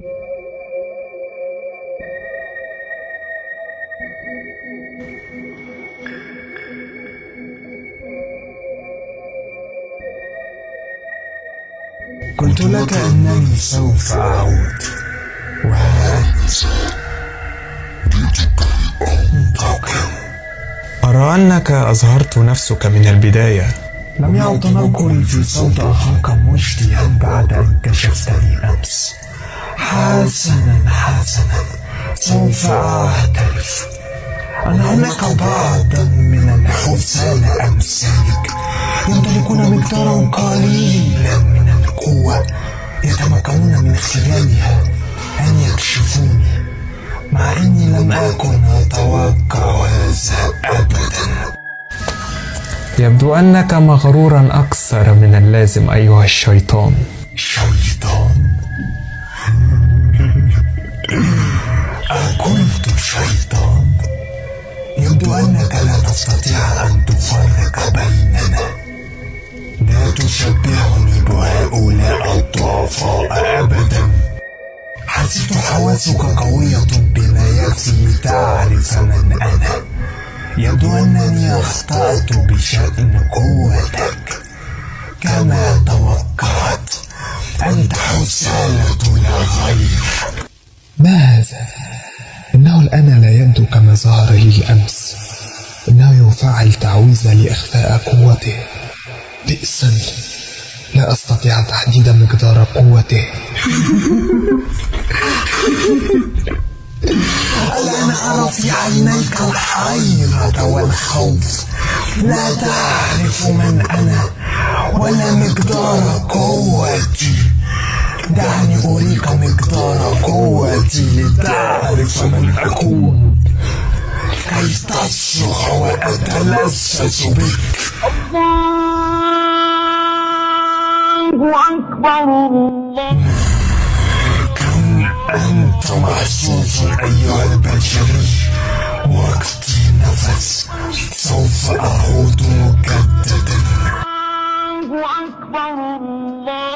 قلت لك أنني سوف أعود، أرى أنك أظهرت نفسك من البداية. لم يعد تنقلي في صوت أخاك مشتيا بعد أن كشفتني أمس. حسنا حسنا، سوف أعترف أن هناك بعضا من الحسان أمثالك يمتلكون مقدارا قليلا من القوة، يتمكنون من خلالها أن يكشفوني، مع أني لم أكن أتوقع هذا أبدا. يبدو أنك مغرورا أكثر من اللازم أيها الشيطان. شيطان؟ أكنت شيطان؟ يبدو أنك لا تستطيع أن تفرق بيننا. لا تشبهني بهؤلاء الضعفاء أبدا. حسيت حواسك قوية بما يكفي لتعرف من أنا. يبدو أنني أخطأت بشأن قوتك. كما توقعت، أنت حسالة لا غير. ما هذا؟ إنه الآن لا يبدو كما ظهر لي أمس. إنه يفعل تعويذة لإخفاء قوته. بئسا، لا أستطيع تحديد مقدار قوته. الآن أرى في عينيك الحيرة والخوف. لا تعرف من أنا ولا مقدار قوتي. دعني أريك مقدار قوتي لتعرف من أكون، كي تصرخ وأتلذذ بك. الله أكبر الله. كم أنت محظوظ أيها البشري. وقتي نفس، سوف أعود مجددا. الله أكبر الله.